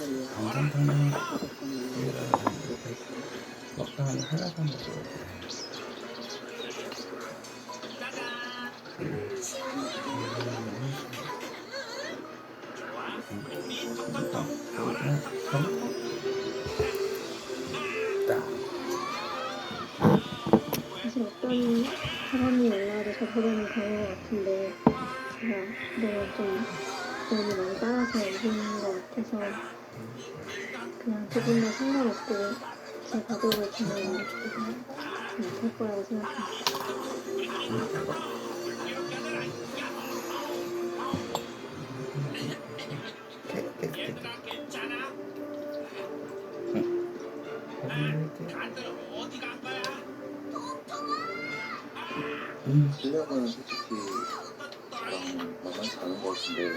당장당장 먹다 하면 하나도 안 먹어. 사실 어떤 사람이 연락을 저보다는 강한 것 같은데 제가 너무 좀 너무 많이 따라서 이러는 것 같아서 그냥 두 분 다 상관없고 제 가족을 저는 못할 거라고 생각합니다. 실력은 솔직히 저랑 만만치 않은 것 같은데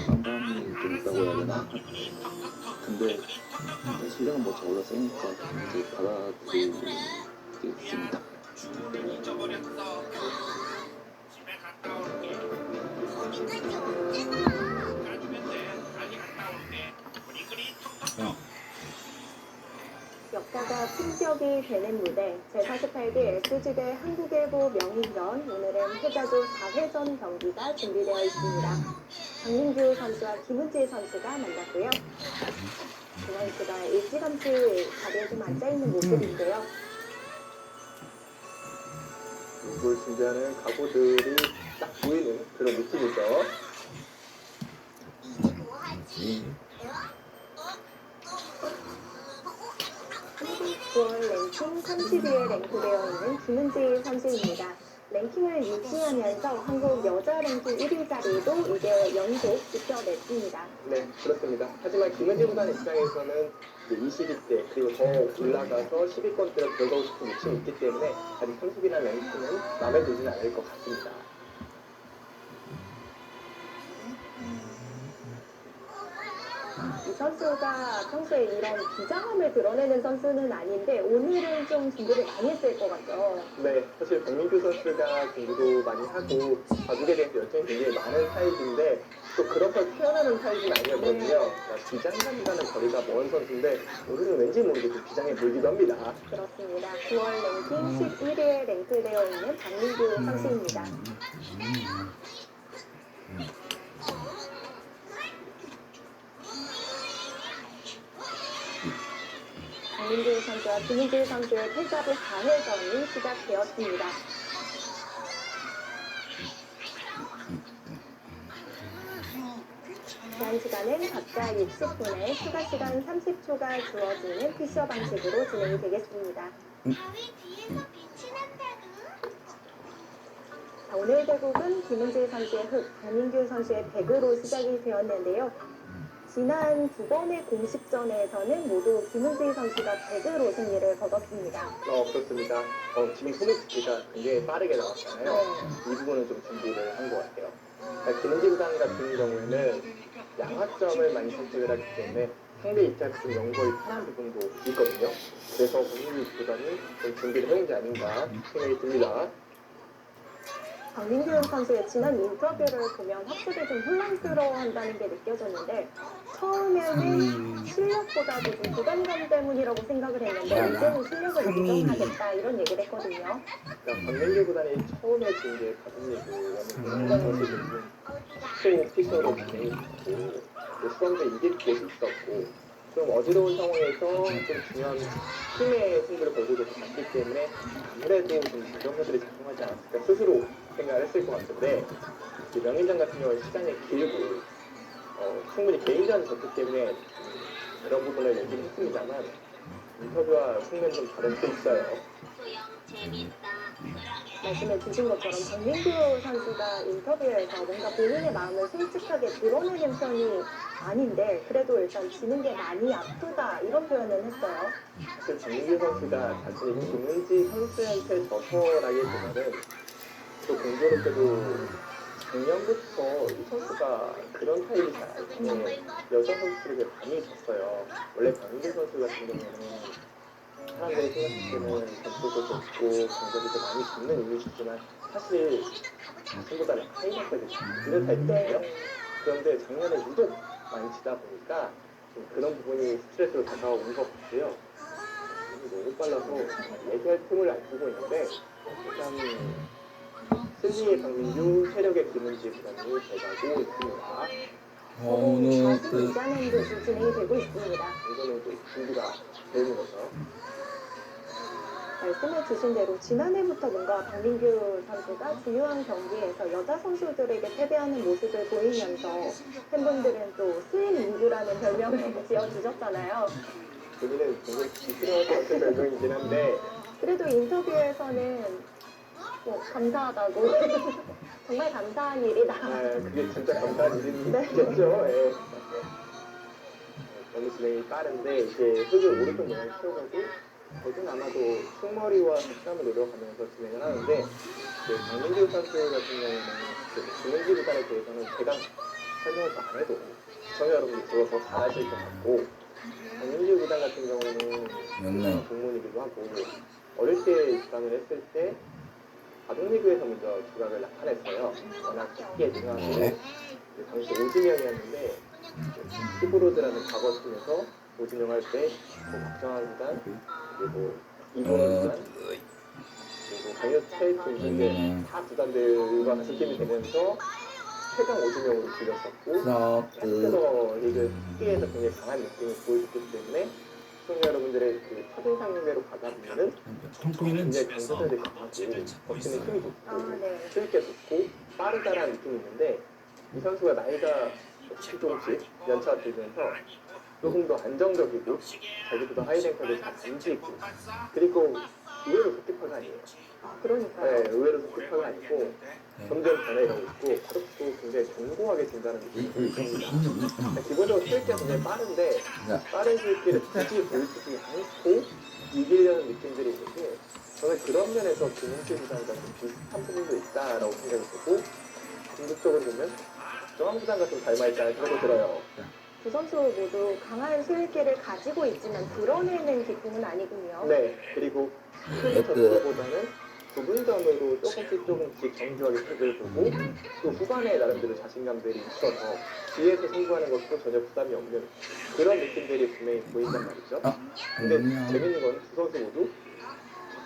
부담감이 좀 있다고 해야 되나? 근데 실력은 뭐 저보다 세니까 이제 받아들이겠습니다. 역사가 품격이 되는 무대 제48기 SG대 한국일보 명인전 오늘은 패자조 4회전 경기가 준비되어 있습니다. 박민규 선수와 김은지 선수가 만났고요. 두 선수가 일찌감치 자리에 좀 앉아있는 모습인데요. 이걸 준비하는 각오들이 딱 보이는 그런 느낌이죠. 9월 랭킹 30위에 랭크되어 있는 김은지 선수입니다. 랭킹을 유지하면서 한국 여자 랭킹 1위 자리도 이제 연속 지켜냈습니다. 네, 그렇습니다. 하지만 김은지 구단 입장에서는 20위 대 그리고 더 올라가서 10위권대로 들어가고 싶은 욕심이 있기 때문에 아직 30위라는 랭킹은 마음에 들지는 않을 것 같습니다. 이 선수가 평소에 이런 비장함을 드러내는 선수는 아닌데 오늘은 좀 준비를 많이 했을 것 같죠. 네, 사실 박민규 선수가 공부도 많이 하고 바둑에 대해서 열정이 굉장히 많은 타입인데 또 그렇게 표현하는 타입은 아니었거든요. 그러니까 비장감과는 거리가 먼 선수인데 오늘은 왠지 모르게 좀 비장해 보이기도 합니다. 그렇습니다. 9월 랭킹 11위에 랭크되어 있는 박민규 선수입니다. 박민규 선수와 김은지 선수의 패자부 4회전이 시작되었습니다. 제한 시간은 각자 60분에 추가 시간 30초가 주어지는 피셔 방식으로 진행이 되겠습니다. 자, 오늘 대국은 김은지 선수의 흑, 박민규 선수의 백으로 시작이 되었는데요. 지난 두 번의 공식전에서는 모두 김은지 선수가 백으로 승리를 거뒀습니다. 그렇습니다. 지금 포인트가 굉장히 빠르게 나왔잖아요. 이 부분은 좀 준비를 한 것 같아요. 그러니까 김은지 구단 같은 경우에는 양화점을 많이 선택을 하기 때문에 상대 입장에서 연거의 편한 부분도 있거든요. 그래서 박민규 구단이 좀 준비를 해온 게 아닌가 생각이 듭니다. 박민규 선수의 지난 인터뷰를 보면 확실히 좀 혼란스러워한다는 게 느껴졌는데 처음에는 실력보다도 좀 부담감 때문이라고 생각을 했는데 이제는 실력을 인정하겠다 이런 얘기를 했거든요. 그러니까 박민규 구단이 처음에 진 게 가슴리그였는데 또 피셔로 진행이 됐고 수험도 이길 곳이 있었고 좀 어지러운 상황에서 좀 중요한 팀의 승부를 걸고 갔기 때문에 아무래도 좀 자정사들이 작동하지 않았을까 스스로 생각을 했을 것 같은데 명인장 같은 경우는 시간이 길고 충분히 개인전을 졌기 때문에 그런 부분을 얘기를 했습니다만 인터뷰와 측면 좀 다를 수 있어요. 말씀해 주신 것처럼 박민규 선수가 인터뷰에서 뭔가 본인의 마음을 솔직하게 드러내는 편이 아닌데 그래도 일단 지는 게 많이 아프다 이런 표현을 했어요. 사실 박민규 선수가 자신이 김은지 선수한테 져서라기보다는 또 공교롭게도 작년부터 이 선수가 그런 타입이 잘 아니에요. 여자 선수들에게 많이 졌어요. 원래 박민규 선수 같은 경우는 사람들이 생각할 때는 점수도 좋고 공격도 많이 잡는 이미지지만 사실 자신보다는 타이거까지 잘 이런 타입이거든요. 그런데 작년에 유독 많이 치다 보니까 좀 그런 부분이 스트레스로 다가오는 것 같고요. 너무 빨라서 얘기할 틈을 안 주고 있는데 일단 승리의 박민규, 세력의 김은지 구단이 돼가고 있습니다. 오늘 다시 그 이자맨도 진행이 되고 있습니다. 이거는 또 준비가 되는 거죠. 말씀해 주신 대로 지난해부터 뭔가 박민규 선수가 중요한 경기에서 여자 선수들에게 패배하는 모습을 보이면서 팬분들은 또 스윗 민규라는 별명을 지어주셨잖아요. 본인은 굉장히 비스러울 것 같은 별명이긴 한데 그래도 인터뷰에서는 뭐 감사하다고 정말 감사한 일이다. 그게 진짜 감사한 네. 일이겠죠. 예. 너무 진행이 빠른데 이제 흙을 오른쪽 방향 치워가고 거긴 아마도 충머리와 흑감을 노력하면서 진행을 하는데 박민규 선수 같은 경우는 김은지 구단에 대해서는 제가 설명을 안 해도 시청자 여러분들이 들어서 잘 아실 것 같고 박민규 구단 같은 경우는 동문이기도 하고 어릴 때 주장을 했을 때 아동리그에서 먼저 주각을 나타냈어요. 워낙 깊게 등하고 당시 오진영이었는데 히브로드라는 과거 팀에서 오진영 할 때 박정환 구단 그리고 이동훈 구단 그리고 강효태 팀인데 다 구단들과 같은 팀이 되면서 최강 오진영으로 불렸었고 스페더 리그 특기에서 굉장히 강한 느낌을 보여줬기 때문에 시청자 여러분들의 그 첫인상대로 가다 보면은 굉장히 강조들이 강하고 버티는 힘이 좋고 수익게 좋고 빠르다라는 느낌이 있는데 이 선수가 나이가 조금씩 연차가 들면서 조금 더 안정적이고 자기보다 하이랭커를 잘 던지고 그리고 의외로 속기파가 아니에요. 그러니까요. 네, 의외로 속기파가 아니고 점점 변해가고 있고 파독도 굉장히 견고하게 진다는 느낌이 있습니다. 기본적으로 스위치가 굉장히 빠른데 빠른 스위치를 굳이 보여주지 않고 이기려는 느낌들이 있는데 저는 그런 면에서 김은지 구단과 좀 비슷한 부분도 있다라고 생각이 들고 궁극적으로 보면 정한 구단과 좀 닮아있다는 생각이 들어요. 두 선수 모두 강한 스윙기를 가지고 있지만 드러내는 기쁨은 아니군요. 네, 그리고 크게 전투보다는 부분전으로 조금씩 정교하게 팩을 보고 또 후반에 나름대로 자신감들이 있어서 뒤에서 승부하는 것도 전혀 부담이 없는 그런 느낌들이 분명히 보인단 말이죠. 근데 재밌는 건 두 선수 모두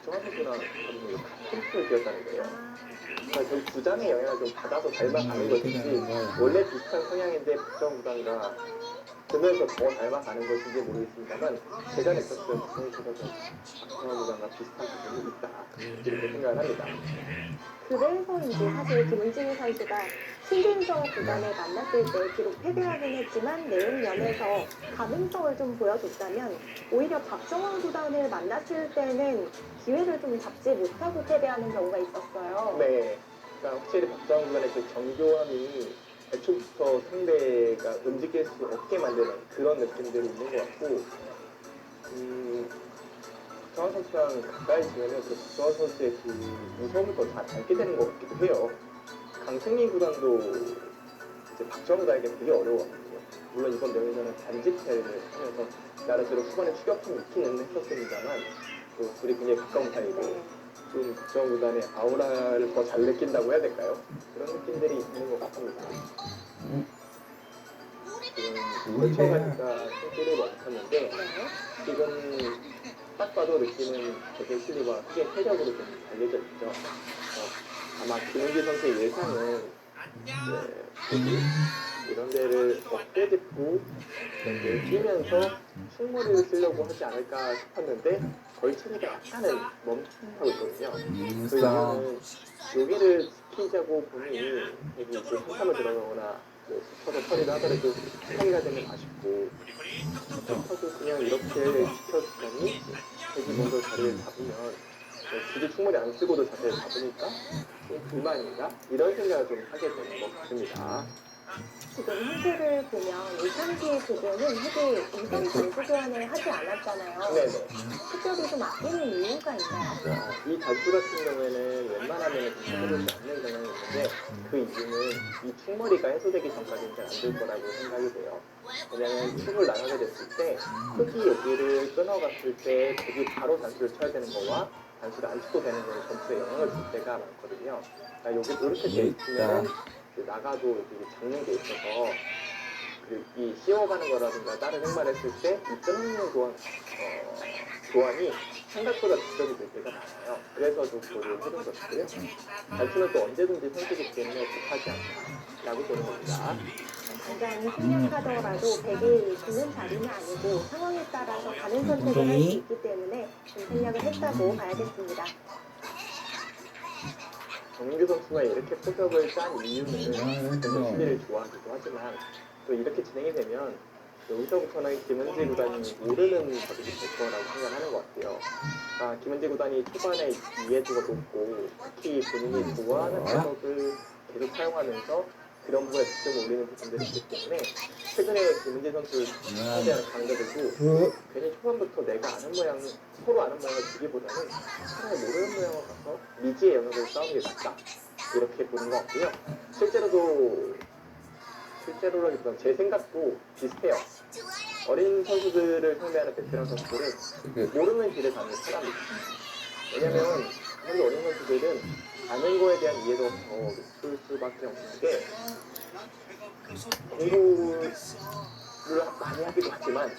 박정환 선수나 같은 팀을 뛰었다는 거예요. 그러니까 저희 주장의 영향을 좀 받아서 닮아가는 것인지 원래 비슷한 성향인데 박정환 구단과 들면서 더 닮아가는 것인지 모르겠습니다만 제가 느꼈을 때 박정환 구단과 비슷한 부분이 있다 이렇게 생각을 합니다. 그래서인지 사실 김은지 선수가 신진서 구단을 만났을 때 비록 패배하긴 했지만 내용 면에서 가능성을 좀 보여줬다면 오히려 박정환 구단을 만났을 때는 기회를 좀 잡지 못하고 패배하는 경우가 있었어요. 네, 그러니까 확실히 박정환 구단의 그 정교함이 애초부터 상대가 움직일 수 없게 만드는 그런 느낌들이 있는 것 같고 박정환 선수랑 가까이 지내면 그 박정환 선수의 그 무서움을 더 잘 알게 되는 것 같기도 해요. 강승민 구단도 이제 박정환 구단에게 되게 어려웠거든요. 물론 이번 명예전은 단지패를 하면서 나름대로 후반에 추격팀이 있기는 했었습니다만 또 둘이 굉장히 가까운 사이고 좀 박정환 구단의 아우라를 더 잘 느낀다고 해야 될까요? 그런 느낌들이 있는 것 같습니다. 지금 설쳐가니까 손길을 멈췄는데 지금 딱 봐도 느끼는 저의 실리와 크게 세력으로 좀 달려져 있죠. 아마 김은지 선수의 예상은 이런 데를 어깨 짚고 뛰면서 충머리를 쓰려고 하지 않을까 싶었는데 걸치기가 약간은 멈춰하고 있거든요. 그 이유는 여기를 지키자고 보니 여기 이제 한참을 들어가거나 스쳐서 처리를 하더라도 사기가 되면 아쉽고 스쳐도 그냥 이렇게 지켜주더니 여기 먼저 자리를 잡으면 굳이 충분히 안 쓰고도 자리를 잡으니까 좀 불만인가? 이런 생각을 좀 하게 되는 것 같습니다. 지금 현재를 보면 우상기 부분은 흑이 우선 전수 교환을 하지 않았잖아요. 네네. 특별히 좀 아끼는 이유가 있나요? 이 단수 같은 경우에는 웬만하면 해보지 않는 경향이 있는데 그 이유는 이 충머리가 해소되기 전까지는 잘 안 될 거라고 생각이 돼요. 왜냐면 축을 나가게 됐을 때 흙이 여기를 끊어갔을 때 거기 바로 단수를 쳐야 되는 거와 단수를 안 쳐도 되는 거는 점수에 영향을 줄 때가 많거든요. 그러니까 여기 이렇게 돼 있으면 나가도 여기 잡는 게 있어서 이 씌워가는 거라든가 다른 행마를 했을 때 이 끊는 교환이 생각보다 득점이 될 때가 많아요. 그래서 좀 고려를 해둔 것이고요. 발수는 또 언제든지 선수이기 때문에 급하지 않다라고 보는 겁니다. 당장 생략하더라도 100일 두는 자리는 아니고 상황에 따라서 다른 선택을 할 수 있기 때문에 좀 생략을 했다고 봐야겠습니다. 정민규 선수가 이렇게 포석을 짠 이유는 물론 수비를 좋아하기도 하지만 또 이렇게 진행이 되면 여기서부터는 김은지 구단이 모르는 버릇이 될 거라고 생각하는 것 같아요. 김은지 구단이 초반에 이해도가 높고 특히 본인이 좋아하는 포석을 계속 사용하면서 그런 부분에 득점을 올리는 부분들이 있기 때문에 최근에 김은지 선수를 상대하는 강자들도 괜히 초반부터 내가 아는 모양, 서로 아는 모양을 주기보다는 차라리 모르는 모양을 가서 미지의 영역을 싸우는 게 낫다. 이렇게 보는 것 같고요. 실제로라기보다는 제 생각도 비슷해요. 어린 선수들을 상대하는 베테랑 선수들은 모르는 길을 가는 게 편합니다. 왜냐면 아무래도 어린 선수들은 아는 거에 대한 이해도가 더 높을 수밖에 없는 게 공부를 많이 하기도 하지만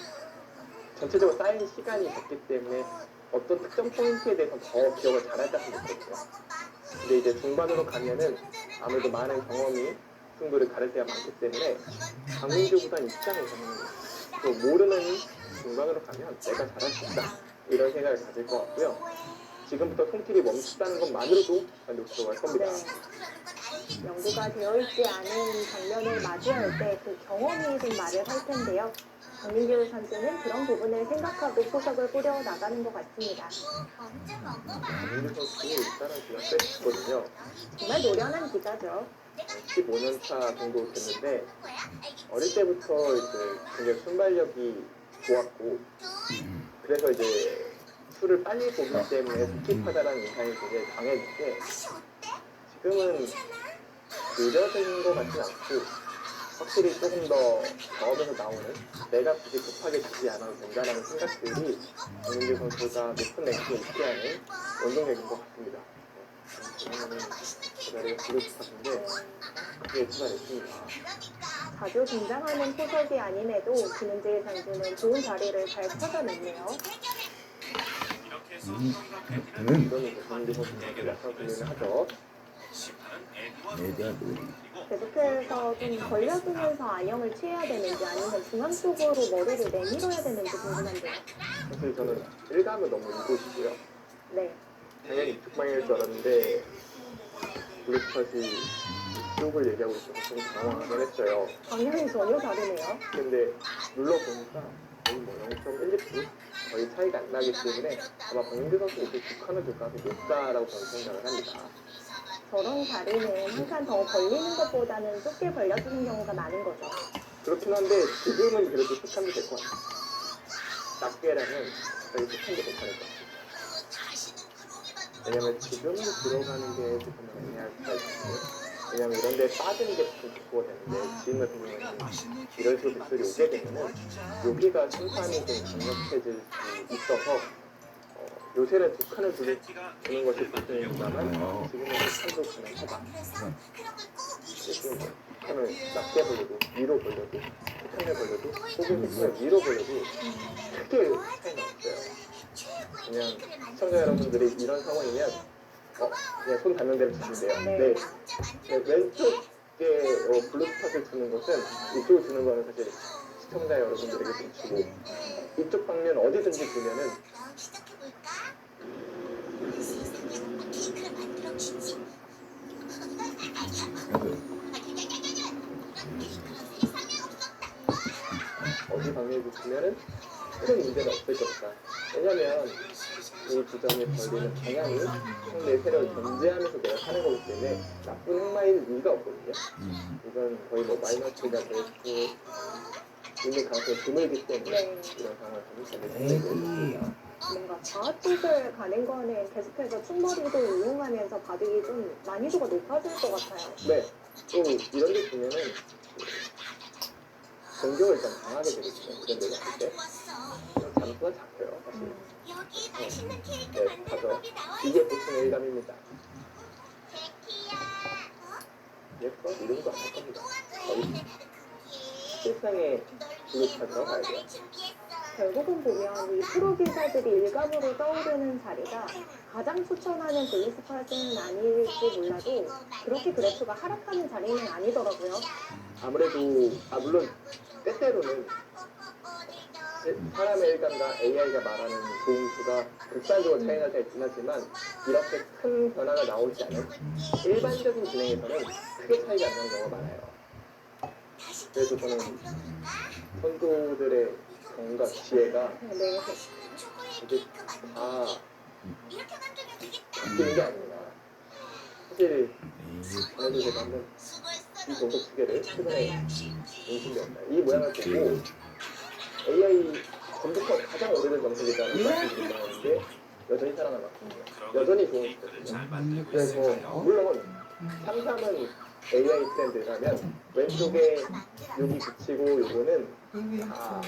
전체적으로 쌓인 시간이 적기 때문에 어떤 특정 포인트에 대해서 더 기억을 잘할 가능성이 있거든요. 근데 이제 중반으로 가면은 아무래도 많은 경험이 승부를 가를 때가 많기 때문에 강민규 구단 입장에서는 또 모르는 중반으로 가면 내가 잘할 수 있다 이런 생각을 가질 것 같고요. 지금부터 손길이 멈춘다는 것만으로도 만족스러워할 겁니다. 연구가 되어 있지 않은 장면을 마주할 때 그 경험이 좀 말을 할 텐데요. 정민규 선수는 그런 부분을 생각하고 포석을 뿌려 나가는 것 같습니다. 강민규 선수 일단은 그냥 뺐거든요. 정말 노련한 기자죠. 15년 차 정도 됐는데 어릴 때부터 이제 굉장히 순발력이 좋았고 그래서 이제 술을 빨리 보기 때문에 스킵하다라는 인상이 굉장히 강했는데 지금은 늦어진 것 같진 않고 확실히 조금 더 경험에서 나오는 내가 굳이 급하게 주지 않아도 된다라는 생각들이 정민규 선수가 높은 랭킹에 있게 하는 원동력인 것 같습니다. 그러면은 제자리가 블루스타인데 크게 출발했습니다. 자주 등장하는 포석이 아님에도 김은지 선수는 좋은 자리를 잘 찾아냈네요. 이거는 정민규 선수가 약간 고민을 하죠. 계속해서 좀 벌려주면서 안영을 취해야 되는지 아니면 중앙 쪽으로 머리를 내밀어야 되는지 궁금한데요. 사실 저는 1감은 너무 이곳이고요. 네. 당연히 이쪽 방향일 줄 알았는데 블루스팟이 이쪽을 얘기하고 있어서 좀 당황하긴 했어요. 방향이 전혀 다르네요. 근데 눌러보니까 거의 뭐 0.12 거의 차이가 안 나기 때문에 아마 박민규 선수 이렇게 두 칸을 줄 가능성이 높다라고 저는 생각을 합니다. 저런 자리는 항상 더 벌리는 것보다는 좁게 벌려주는 경우가 많은 거죠. 그렇긴 한데 지금은 그래도 툭한도 될 것 같아요. 낮게라면 저희 툭한도 괜찮을 것 같아요. 왜냐면 지금은 들어가는 게 조금 애매할 수가 있거든요. 왜냐면 이런 데 빠지는 게 보통 좋고 되는데 지금 같은 경우는 이런 식으로 빗소리 오게 되면은 여기가 심판이 좀 강력해질 수 있어서 요새는 두 칸을 주는 것이 보통입니다만 지금은 한 칸도 가능하다. 지금 칸을 낮게 벌려도 위로 벌려도 칸을 벌려도 혹은 칸을 위로 벌려도 크게 차이는 없어요. 그냥 시청자 여러분들이 이런 상황이면 그냥 손 닿는 대로 주면 돼요. 네. 왼쪽에 블루스팟을 주는 것은 이쪽을 주는 거는 사실 시청자 여러분들에게 좀 주고 이쪽 방면 어디든지 주면은 어디 방면에 주면은 큰 문제는 없을 것이다. 왜냐면 이 두 점이 벌리는 방향이 상대의 세력을 견제하면서 내가 하는 거기 때문에 나쁜 행마일 리가 없거든요. 이건 거의 뭐 마이너스가 될 수 있는 가능성이 드물기 때문에 이런 상황을 전해드립니다. 뭔가 좌측을 가는 거는 계속해서 충머리도 이용하면서 바둑이 좀 난이도가 높아질 것 같아요. 네. 또 이런 데 보면은 공격을 좀 강하게 되거든요. 이런 데 갔을 때. 잠수가 잡혀요. 사실. 네, 가죠. 이게 보통의 일감입니다. 예뻐? 이런 거 안 할 겁니다. 거의. 실상의 불을 찾으러 가야 돼요. 결국은 보면 이 프로 기사들이 일감으로 떠오르는 자리가 가장 추천하는 블리스팟은 아닐지 몰라도 그렇게 그래프가 하락하는 자리는 아니더라고요. 아무래도 물론 때때로는 사람의 일감과 AI가 말하는 조음수가 극단적으로 차이 날 때가 있긴 하지만 이렇게 큰 변화가 나오지 않은 일반적인 진행에서는 크게 차이가 안 나는 경우가 많아요. 그래서 저는 선수들의 경과 지혜가 네. 이게 다 바뀌는 게 아닌가. 사실 전에도 제가 한번 이 종속 시계를 최근에 연습했습니다. 이 모양을 보고 AI 검색어 가장 오래된 정책이라는 말씀을 드렸는데 여전히 살아남았거든요. 여전히 좋은 시대거든요. 그래서 물론 상상은 AI 트렌드라면 왼쪽에 여기 붙이고 요거는 다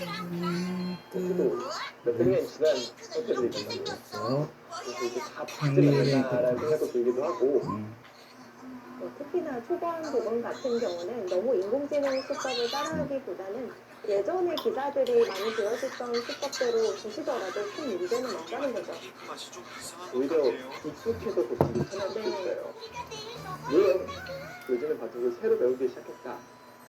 그래도 몇백 년이 지난 형태들이거든요. 그래서 이게 다 바뀌지 않는다라는 생각도 들기도 하고 특히나 초반 부분 같은 경우는 너무 인공지능 수법을 따라하기보다는 예전에 기사들이 많이 보여줬던 수법대로 두시더라도 큰 문제는 없다는 거죠. 오히려 익숙해서 더 보기 편할 수 있어요. 물론 요즘에 바둑을 새로 배우기 시작했다.